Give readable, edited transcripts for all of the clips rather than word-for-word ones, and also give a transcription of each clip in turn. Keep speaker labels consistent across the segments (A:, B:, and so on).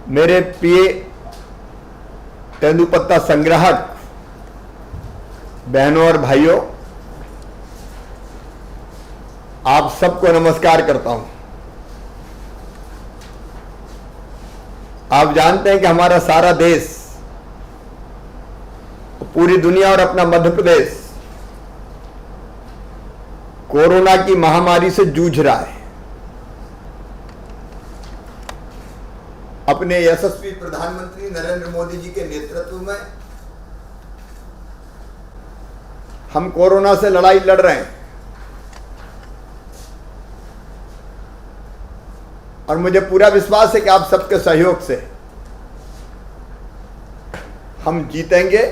A: मेरे प्रिय तेंदुपत्ता संग्राहक बहनों और भाइयों, आप सबको नमस्कार करता हूं। आप जानते हैं कि हमारा सारा देश, पूरी दुनिया और अपना मध्य प्रदेश कोरोना की महामारी से जूझ रहा है। अपने यशस्वी प्रधानमंत्री नरेंद्र मोदी जी के नेतृत्व में हम कोरोना से लड़ाई लड़ रहे हैं और मुझे पूरा विश्वास है कि आप सबके सहयोग से हम जीतेंगे।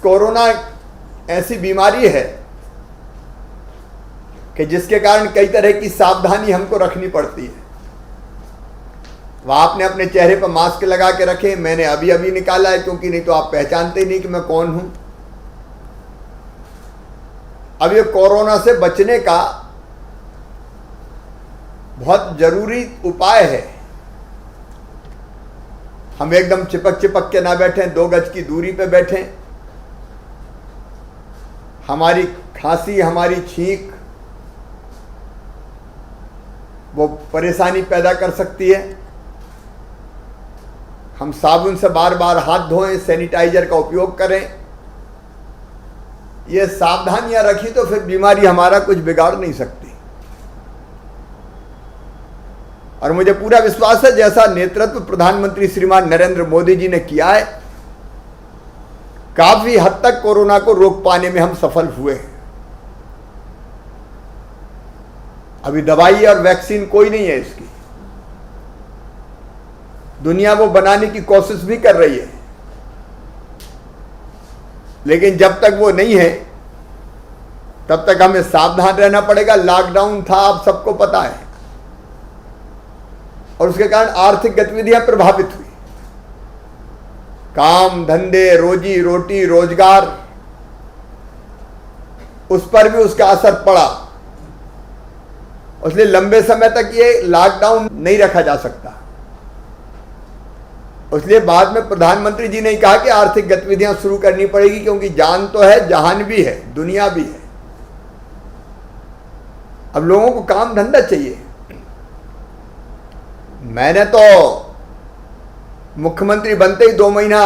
A: कोरोना ऐसी बीमारी है कि जिसके कारण कई तरह की सावधानी हमको रखनी पड़ती है। वह आपने अपने चेहरे पर मास्क लगा के रखे, मैंने अभी अभी निकाला है, क्योंकि नहीं तो आप पहचानते नहीं कि मैं कौन हूं। अब ये कोरोना से बचने का बहुत जरूरी उपाय है। हम एकदम चिपक चिपक के ना बैठें, 2 गज की दूरी पे बैठें। हमारी खांसी, हमारी छींक वो परेशानी पैदा कर सकती है। हम साबुन से बार बार हाथ धोएं, सैनिटाइजर का उपयोग करें। ये सावधानियां रखी तो फिर बीमारी हमारा कुछ बिगाड़ नहीं सकती। और मुझे पूरा विश्वास है, जैसा नेतृत्व प्रधानमंत्री श्रीमान नरेंद्र मोदी जी ने किया है, काफी हद तक कोरोना को रोक पाने में हम सफल हुए हैं। अभी दवाई और वैक्सीन कोई नहीं है इसकी। दुनिया वो बनाने की कोशिश भी कर रही है, लेकिन जब तक वो नहीं है तब तक हमें सावधान रहना पड़ेगा। लॉकडाउन था, आप सबको पता है, और उसके कारण आर्थिक गतिविधियां प्रभावित हुई। काम धंधे, रोजी रोटी, रोजगार, उस पर भी उसका असर पड़ा। इसलिए लंबे समय तक ये लॉकडाउन नहीं रखा जा सकता। इसलिए बाद में प्रधानमंत्री जी ने कहा कि आर्थिक गतिविधियां शुरू करनी पड़ेगी, क्योंकि जान तो है, जहान भी है, दुनिया भी है। अब लोगों को काम धंधा चाहिए। मैंने तो मुख्यमंत्री बनते ही 2 महीना,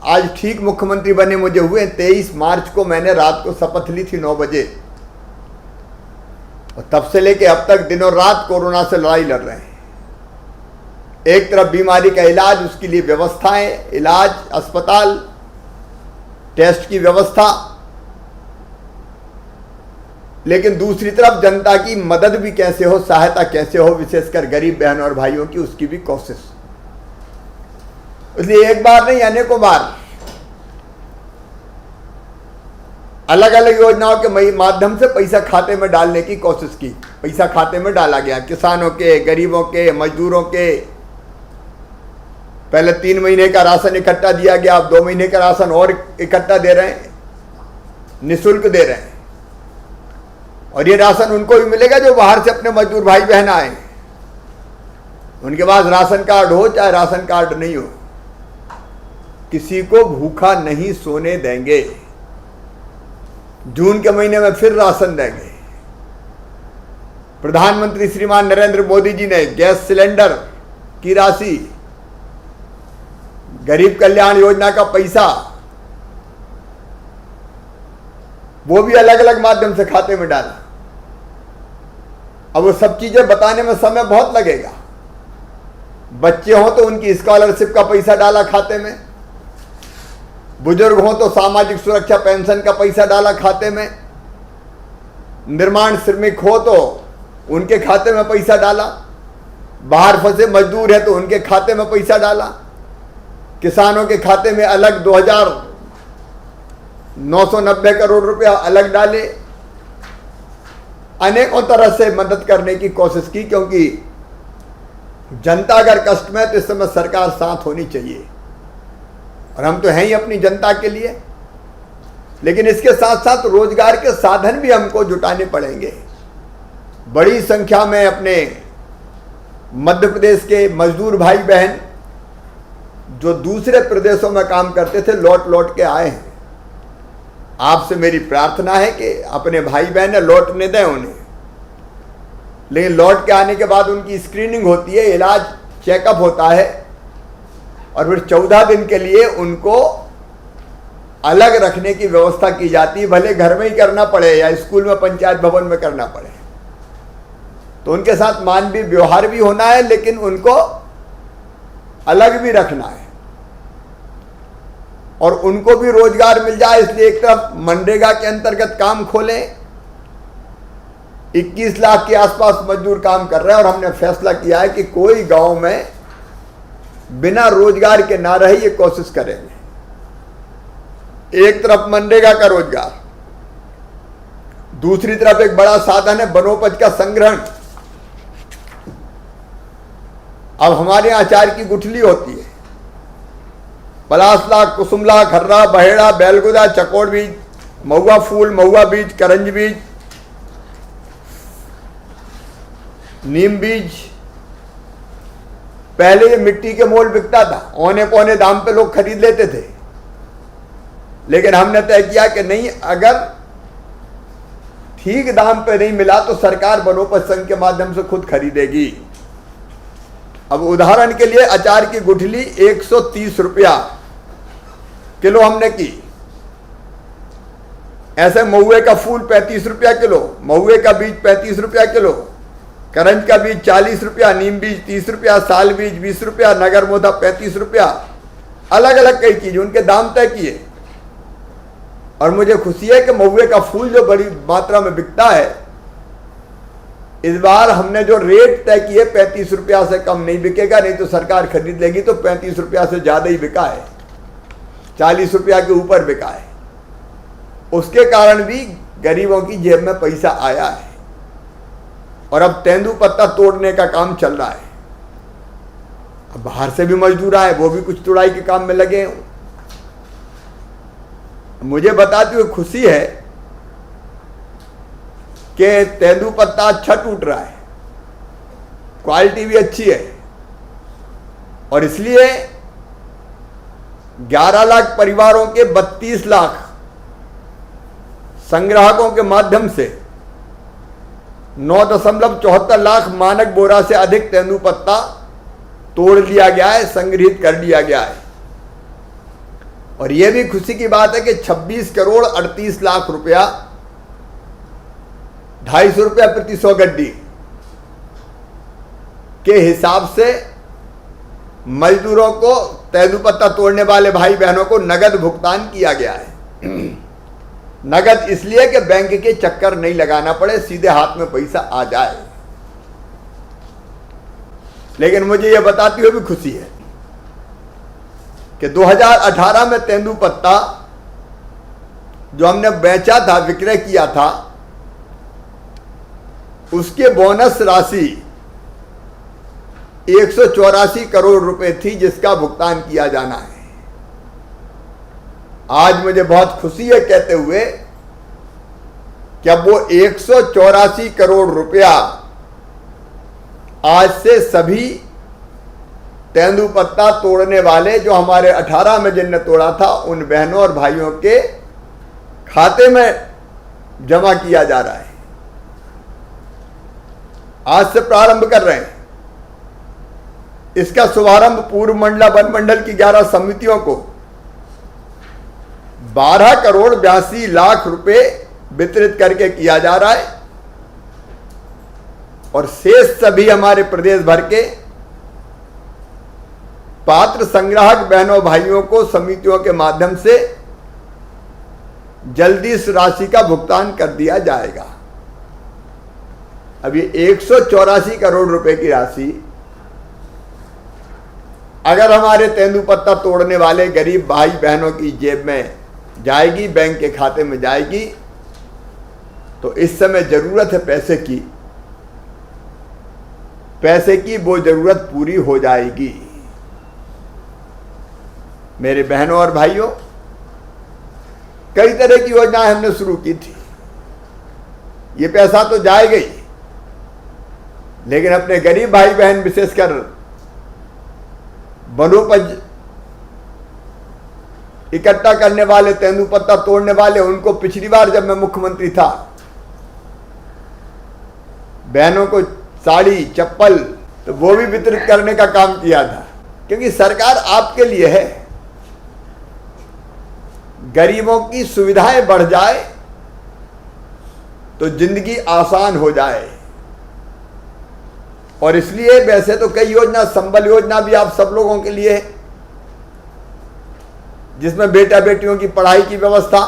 A: आज ठीक मुख्यमंत्री बने मुझे हुए 23 मार्च को मैंने रात को शपथ ली थी 9 बजे, और तब से लेके अब तक दिनों रात कोरोना से लड़ाई लड़ रहे हैं। एक तरफ बीमारी का इलाज, उसके लिए व्यवस्थाएं, इलाज, अस्पताल, टेस्ट की व्यवस्था, लेकिन दूसरी तरफ जनता की मदद भी कैसे हो, सहायता कैसे हो, विशेषकर गरीब बहनों और भाइयों की, उसकी भी कोशिश। इसलिए एक बार नहीं, अनेकों बार अलग अलग योजनाओं के माध्यम से पैसा खाते में डालने की कोशिश की। पैसा खाते में डाला गया, किसानों के, गरीबों के, मजदूरों के। पहले 3 महीने का राशन इकट्ठा दिया गया, अब 2 महीने का राशन और इकट्ठा दे रहे हैं, निःशुल्क दे रहे हैं। और ये राशन उनको भी मिलेगा जो बाहर से अपने मजदूर भाई बहन आए, उनके पास राशन कार्ड हो चाहे राशन कार्ड नहीं हो, किसी को भूखा नहीं सोने देंगे। जून के महीने में फिर राशन देंगे। प्रधानमंत्री श्रीमान नरेंद्र मोदी जी ने गैस सिलेंडर की राशि, गरीब कल्याण योजना का पैसा, वो भी अलग अलग माध्यम से खाते में डाला। अब वो सब चीजें बताने में समय बहुत लगेगा। बच्चे हों तो उनकी स्कॉलरशिप का पैसा डाला खाते में, बुजुर्ग हों तो सामाजिक सुरक्षा पेंशन का पैसा डाला खाते में, निर्माण श्रमिक हो तो उनके खाते में पैसा डाला, बाहर फंसे मजदूर है तो उनके खाते में पैसा डाला, किसानों के खाते में अलग 2,990 करोड़ रुपया अलग डाले। अनेकों तरह से मदद करने की कोशिश की, क्योंकि जनता अगर कष्ट में है तो इस समय सरकार साथ होनी चाहिए, और हम तो हैं ही अपनी जनता के लिए। लेकिन इसके साथ साथ रोजगार के साधन भी हमको जुटाने पड़ेंगे। बड़ी संख्या में अपने मध्य प्रदेश के मजदूर भाई बहन जो दूसरे प्रदेशों में काम करते थे लौट लौट के आए हैं। आपसे मेरी प्रार्थना है कि अपने भाई बहन लौटने दें उन्हें, लेकिन लौट के आने के बाद उनकी स्क्रीनिंग होती है, इलाज चेकअप होता है और फिर 14 दिन के लिए उनको अलग रखने की व्यवस्था की जाती है। भले घर में ही करना पड़े या स्कूल में पंचायत भवन में करना पड़े, तो उनके साथ मानवीय व्यवहार भी होना है, लेकिन उनको अलग भी रखना है और उनको भी रोजगार मिल जाए। इसलिए एक तरफ मनरेगा के अंतर्गत काम खोलें, 21 लाख के आसपास मजदूर काम कर रहे हैं और हमने फैसला किया है कि कोई गांव में बिना रोजगार के ना रहे, ये कोशिश करेंगे। एक तरफ मनरेगा का रोजगार, दूसरी तरफ एक बड़ा साधन है वनोपज का संग्रहण। अब हमारे यहाँ अचार की गुठली होती है, पलासला, कुसुमला, खर्रा, बहेड़ा, बैलगुदा, चकोड़ बीज, महुआ फूल, महुआ बीज, करंज बीज, नीम बीज। पहले ये मिट्टी के मोल बिकता था, औने पौने दाम पे लोग खरीद लेते थे, लेकिन हमने तय किया कि नहीं, अगर ठीक दाम पे नहीं मिला तो सरकार वनोपज संघ के माध्यम से खुद खरीदेगी। अब उदाहरण के लिए अचार की गुठली 130 रुपया किलो हमने की। ऐसे महुए का फूल 35 रुपया किलो, महुए का बीज 35 रुपया किलो, करंज का बीज 40 रुपया, नीम बीज 30 रुपया, साल बीज 20 रुपया, नगर मोधा 35 रुपया। अलग अलग कई चीज उनके दाम तय किए और मुझे खुशी है कि महुए का फूल जो बड़ी मात्रा में बिकता है, इस बार हमने जो रेट तय किए 35 रुपया से कम नहीं बिकेगा, नहीं तो सरकार खरीद लेगी। तो 35 रुपया से ज्यादा ही बिका है, 40 रुपया के ऊपर बिका है। उसके कारण भी गरीबों की जेब में पैसा आया है और अब तेंदुपत्ता तोड़ने का काम चल रहा है। अब बाहर से भी मजदूर आए, वो भी कुछ तुड़ाई के काम में लगे हैं। मुझे बताते हुए खुशी है कि तेंदुपत्ता अच्छा टूट रहा है, क्वालिटी भी अच्छी है और इसलिए 11 लाख परिवारों के 32 लाख संग्राहकों के माध्यम से 9.74 लाख मानक बोरा से अधिक तेंदुपत्ता तोड़ लिया गया है, संग्रहित कर लिया गया है। और यह भी खुशी की बात है कि 26 करोड़ 38 लाख रुपया, 250 रुपया प्रति 100 गड्डी के हिसाब से मजदूरों को, तेंदुपत्ता तोड़ने वाले भाई बहनों को नगद भुगतान किया गया है। नगद इसलिए कि बैंक के चक्कर नहीं लगाना पड़े, सीधे हाथ में पैसा आ जाए। लेकिन मुझे यह बताते हुए भी खुशी है कि 2018 में तेंदुपत्ता जो हमने बेचा था, विक्रय किया था, उसके बोनस राशि 184 करोड़ रुपए थी, जिसका भुगतान किया जाना है। आज मुझे बहुत खुशी है कहते हुए कि अब वो 184 करोड़ रुपया आज से सभी तेंदुपत्ता तोड़ने वाले, जो हमारे 18 में जिनने तोड़ा था, उन बहनों और भाइयों के खाते में जमा किया जा रहा है। आज से प्रारंभ कर रहे हैं। इसका शुभारंभ पूर्व मंडला वन मंडल की 11 समितियों को 12 करोड़ 82 लाख रुपए वितरित करके किया जा रहा है और शेष सभी हमारे प्रदेश भर के पात्र संग्राहक बहनों भाइयों को समितियों के माध्यम से जल्दी इस राशि का भुगतान कर दिया जाएगा। अब ये 184 करोड़ रुपए की राशि अगर हमारे तेंदुपत्ता तोड़ने वाले गरीब भाई बहनों की जेब में जाएगी, बैंक के खाते में जाएगी, तो इस समय जरूरत है पैसे की वो जरूरत पूरी हो जाएगी। मेरे बहनों और भाइयों, कई तरह की योजनाएं हमने शुरू की थी। ये पैसा तो जाएगा ही, लेकिन अपने गरीब भाई बहन विशेषकर वनोपज इकट्ठा करने वाले, तेंदुपत्ता तोड़ने वाले, उनको पिछली बार जब मैं मुख्यमंत्री था बहनों को साड़ी चप्पल तो वो भी वितरित करने का काम किया था, क्योंकि सरकार आपके लिए है। गरीबों की सुविधाएं बढ़ जाए तो जिंदगी आसान हो जाए। और इसलिए वैसे तो कई योजना, संबल योजना भी आप सब लोगों के लिए है, जिसमें बेटा बेटियों की पढ़ाई की व्यवस्था,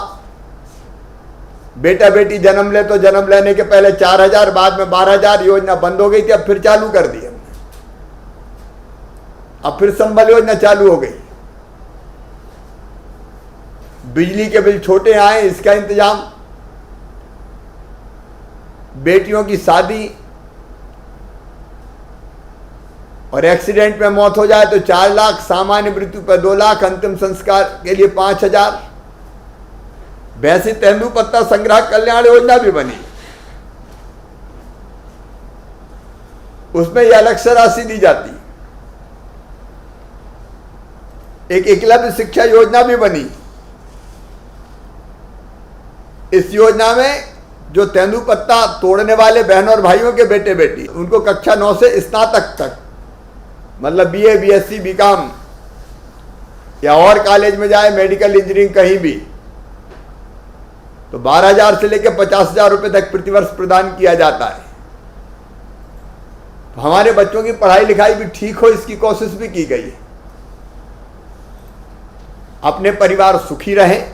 A: बेटा बेटी जन्म ले तो जन्म लेने के पहले 4,000, बाद में 12,000, योजना बंद हो गई थी, अब फिर चालू कर दी हमने। अब फिर संबल योजना चालू हो गई। बिजली के बिल छोटे आए, इसका इंतजाम, बेटियों की शादी और एक्सीडेंट में मौत हो जाए तो 4 लाख, सामान्य मृत्यु पर 2 लाख, अंतिम संस्कार के लिए 5,000। वैसे तेंदुपत्ता संग्रह कल्याण योजना भी बनी, उसमें यह अलग से राशि दी जाती। एक एकलव्य शिक्षा योजना भी बनी। इस योजना में जो तेंदुपत्ता तोड़ने वाले बहनों और भाइयों के बेटे बेटी, उनको कक्षा 9 से स्नातक तक, मतलब बीए, बीएससी, बीकॉम या और कॉलेज में जाए, मेडिकल, इंजीनियरिंग, कहीं भी, तो 12,000 से लेकर 50,000 रुपए तक प्रतिवर्ष प्रदान किया जाता है। तो हमारे बच्चों की पढ़ाई लिखाई भी ठीक हो, इसकी कोशिश भी की गई है। अपने परिवार सुखी रहें,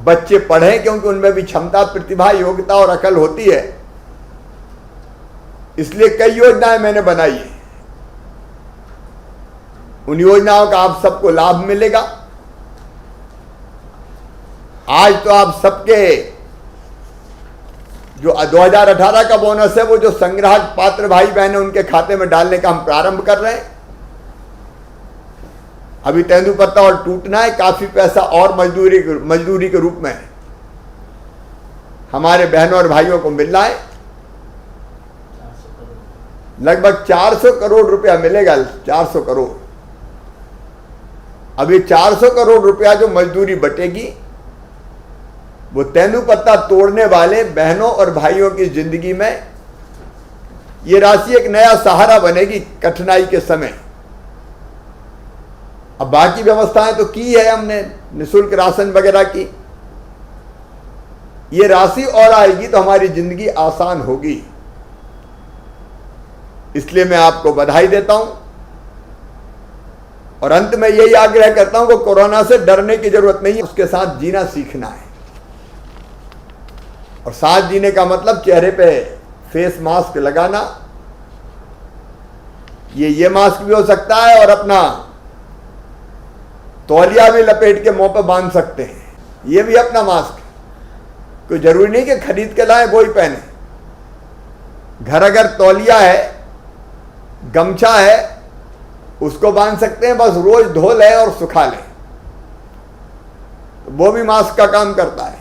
A: बच्चे पढ़ें, क्योंकि उनमें भी क्षमता, प्रतिभा, योग्यता और अकल होती है। इसलिए कई योजनाएं मैंने बनाई है। उन योजनाओं का आप सबको लाभ मिलेगा। आज तो आप सबके जो 2018 का बोनस है, वो जो संग्राहक पात्र भाई बहन है, उनके खाते में डालने का हम प्रारंभ कर रहे हैं। अभी तेंदुपत्ता और टूटना है, काफी पैसा और मजदूरी के रूप में हमारे बहनों और भाइयों को मिलना है। लगभग 400 करोड़ रुपया मिलेगा, 400 करोड़। अभी 400 करोड़ रुपया जो मजदूरी बटेगी, वो तेंदुपत्ता तोड़ने वाले बहनों और भाइयों की जिंदगी में ये राशि एक नया सहारा बनेगी कठिनाई के समय। अब बाकी व्यवस्थाएं तो की है हमने, निःशुल्क राशन वगैरह की। ये राशि और आएगी तो हमारी जिंदगी आसान होगी। इसलिए मैं आपको बधाई देता हूं और अंत में यही आग्रह करता हूं कि कोरोना से डरने की जरूरत नहीं है, उसके साथ जीना सीखना है। और साथ जीने का मतलब चेहरे पे फेस मास्क लगाना। ये मास्क भी हो सकता है और अपना तौलिया भी लपेट के मुंह पे बांध सकते हैं, ये भी अपना मास्क। कोई जरूरी नहीं कि खरीद के लाए वो ही पहने। घर अगर तौलिया है, गमछा है, उसको बांध सकते हैं, बस रोज धो लें और सुखा लें, तो वो भी मास्क का काम करता है।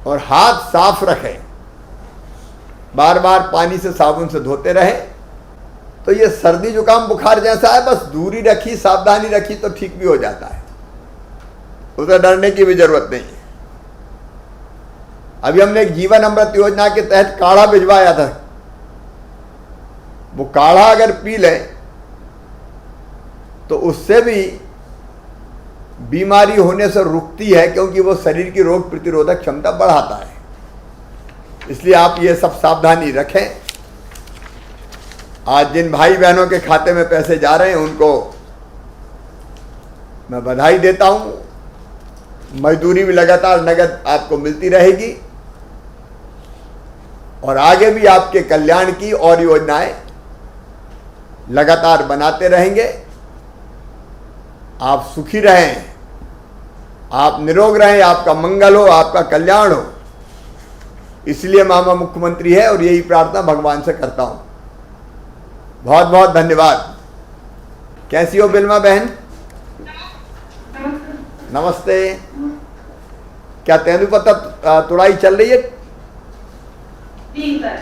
A: और हाथ साफ रखें, बार बार पानी से, साबुन से धोते रहें। तो ये सर्दी जुकाम बुखार जैसा है, बस दूरी रखी, सावधानी रखी तो ठीक भी हो जाता है, उसे डरने की भी जरूरत नहीं है। अभी हमने एक जीवन अमृत योजना के तहत काढ़ा भिजवाया था। वो काढ़ा अगर पी लें तो उससे भी बीमारी होने से रुकती है, क्योंकि वो शरीर की रोग प्रतिरोधक क्षमता बढ़ाता है। इसलिए आप ये सब सावधानी रखें। आज जिन भाई बहनों के खाते में पैसे जा रहे हैं उनको मैं बधाई देता हूं। मजदूरी भी लगातार नगद आपको मिलती रहेगी और आगे भी आपके कल्याण की और योजनाएं लगातार बनाते रहेंगे। आप सुखी रहें, आप निरोग रहें, आपका मंगल हो, आपका कल्याण हो। इसलिए मामा मुख्यमंत्री है और यही प्रार्थना भगवान से करता हूं। बहुत बहुत धन्यवाद। कैसी हो बिल्मा बहन? नमस्ते। क्या तेंदुपत्ता तुड़ाई चल रही है?
B: जी सर।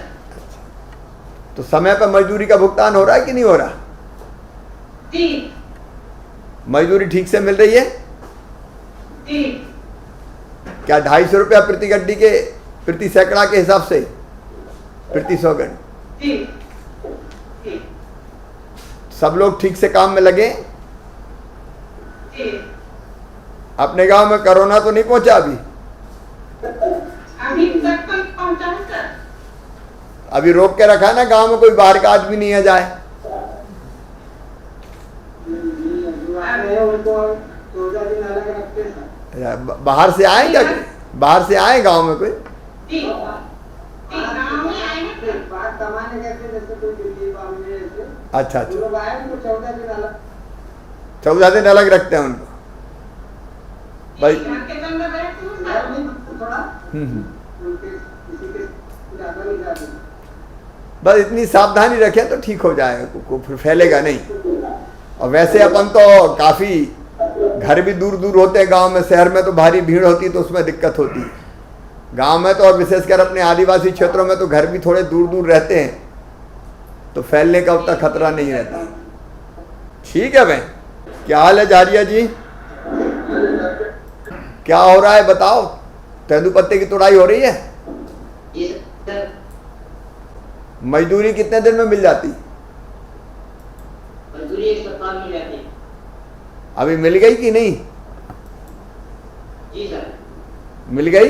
A: तो समय पर मजदूरी का भुगतान हो रहा है कि नहीं हो रहा?
B: जी
A: मजदूरी ठीक से मिल रही है?
B: जी
A: क्या 250 रुपया प्रति गड्डी के, प्रति सैकड़ा के हिसाब से, प्रति 100 गड्डी?
B: जी जी
A: सब लोग ठीक से काम में लगे?
B: जी
A: अपने गांव में कोरोना तो नहीं पहुंचा अभी?
B: अभी तक तो पहुंचा है सर।
A: अभी रोक के रखा है ना गांव में, कोई बाहर का आदमी नहीं आ जाए। बाहर से आए क्या? बाहर से आए गांव में कोई?
B: जी गाँव में आए हैं सर।
A: अच्छा अच्छा, 14 दिन अलग रखते हैं उनको भाई।
B: घर के अंदर रहती हूँ सर।
A: बस इतनी सावधानी रखें तो ठीक हो जाएगा, फिर फैलेगा नहीं। और वैसे अपन तो काफ़ी घर भी दूर दूर होते हैं गांव में, शहर में तो भारी भीड़ होती है तो उसमें दिक्कत होती है। गांव में तो, और विशेषकर अपने आदिवासी क्षेत्रों में तो घर भी थोड़े दूर दूर रहते हैं तो फैलने का उतना खतरा नहीं रहता। ठीक है भाई, क्या हाल है जारिया जी? क्या हो रहा है बताओ? तेंदुपत्ते की तोड़ाई हो रही है? मजदूरी कितने दिन में मिल जाती?
C: मजदूरी 1 सप्ताह मिल जाती है।
A: अभी मिल गई कि नहीं?
C: जी सर।
A: मिल गई?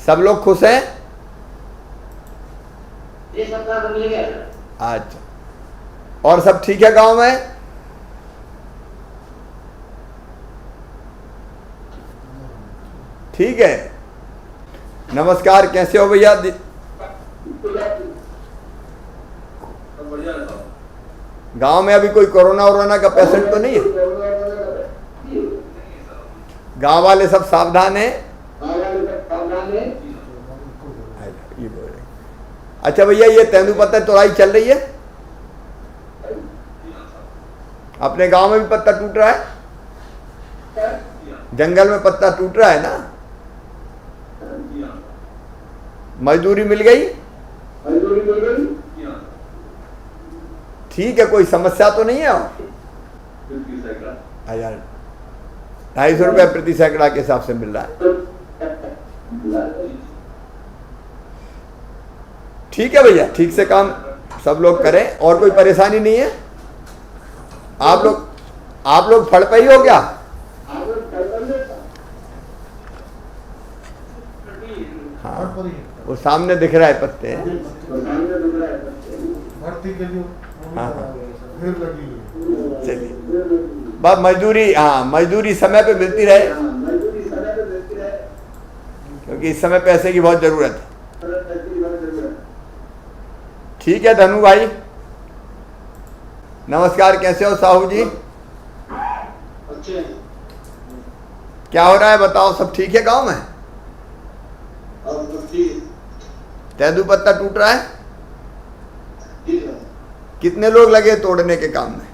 A: सब लोग खुश हैं?
C: 1 सप्ताह तो मिल गया सर।
A: अच्छा, और सब ठीक है गांव में? ठीक है। नमस्कार, कैसे हो भैया? गांव में अभी कोई कोरोना का पेशेंट तो नहीं है? गांव वाले सब सावधान हैं? ये बोल रहे। अच्छा भैया, ये तेंदुपत्ता तोड़ाई चल रही है? अपने गांव में भी पत्ता टूट रहा है? जंगल में पत्ता टूट रहा है ना? मजदूरी मिल गई? ठीक है, कोई समस्या तो नहीं है? 250 रुपया प्रति सैकड़ा के हिसाब से मिल रहा है। ठीक है भैया, ठीक से काम सब लोग करें, और कोई परेशानी नहीं है? आप लोग फड़ पे ही हो क्या? हाँ, वो सामने दिख रहा है पत्ते। हाँ चलिए, बस मजदूरी, हाँ मजदूरी समय पे मिलती रहे, क्योंकि इस समय पैसे की बहुत जरूरत है। ठीक है धनु भाई, नमस्कार, कैसे हो साहू जी? क्या हो रहा है बताओ? सब ठीक है गांव में? तेंदुपत्ता टूट रहा है? कितने लोग लगे तोड़ने के काम में?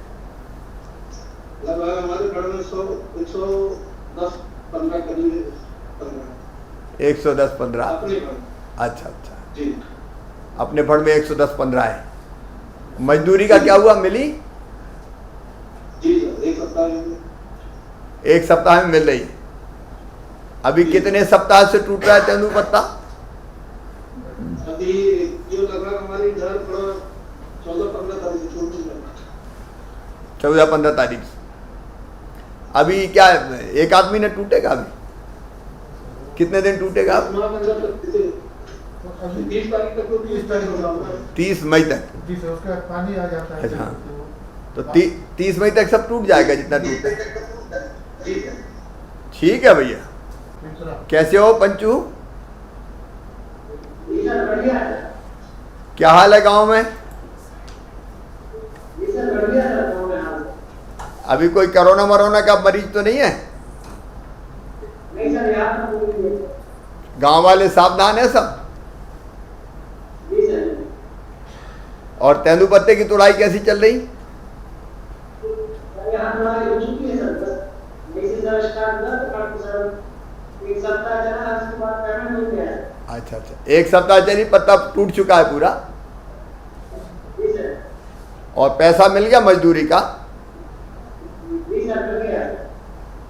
D: हमारे घर में
A: 110-15। अच्छा अच्छा, अपने फड़ में 110-15 है। मजदूरी का क्या हुआ, मिली?
D: जी एक सप्ताह में।
A: 1 सप्ताह में मिल रही है। अभी कितने सप्ताह से टूट रहा है तेंदुपत्ता?
D: अभी जो लगभग हमारी घर 14-15 तारीख से टूट रहा है।
A: 14-15 तारीख से। अभी क्या एक आदमी ने टूटेगा? अभी कितने दिन टूटेगा?
D: 30 तारीख तक तो
A: 30 मई तक।
E: उसका पानी आ जाता है।
A: अच्छा, तो 30 मई तक सब टूट जाएगा जितना टूटे। ठीक है भैया, कैसे हो पंचू? क्या हाल है गांव में? अभी कोई कोरोना का मरीज तो नहीं है? गांव वाले सावधान है सब? और तेंदुपत्ते की तोड़ाई कैसी चल रही? अच्छा अच्छा अच्छा, 1 सप्ताह चली, पत्ता टूट चुका है पूरा
C: जी सर।
A: और पैसा मिल गया मजदूरी का?
C: जी सर, मिल गया।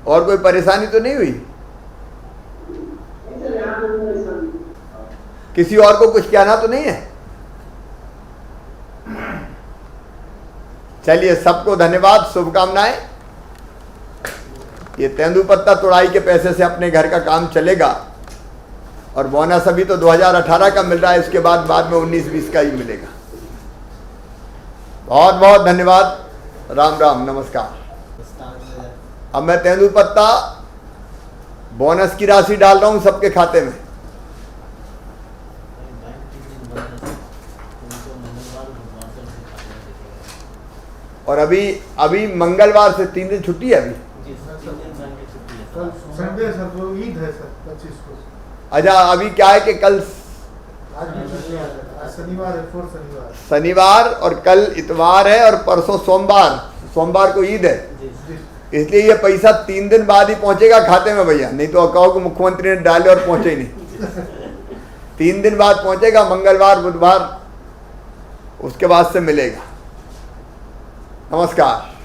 A: और कोई परेशानी तो नहीं हुई?
C: नहीं सर, यहाँ पे कोई परेशानी नहीं।
A: किसी और को कुछ कहना तो नहीं है? चलिए, सबको धन्यवाद, शुभकामनाएं। ये तेंदुपत्ता तोड़ाई के पैसे से अपने घर का काम चलेगा और बोनस अभी तो 2018 का मिल रहा है, इसके बाद में 19-20 का ही मिलेगा। बहुत बहुत धन्यवाद, राम राम, नमस्कार। अब मैं तेंदुपत्ता बोनस की राशि डाल रहा हूं सबके खाते में। और अभी मंगलवार से 3 दिन छुट्टी है अभी।
E: कल संडे सर, वो ईद है सर 25 को।
A: अच्छा, अभी क्या है कि कल
E: आज भी छुट्टी है, आज शनिवार है, 4 शनिवार।
A: शनिवार और कल इतवार है और परसों सोमवार को ईद है, इसलिए ये पैसा 3 दिन बाद ही पहुंचेगा खाते में भैया, नहीं तो कहो कि मुख्यमंत्री ने डाले और पहुंचे ही नहीं। 3 दिन बाद पहुंचेगा, मंगलवार बुधवार, उसके बाद से मिलेगा। नमस्कार।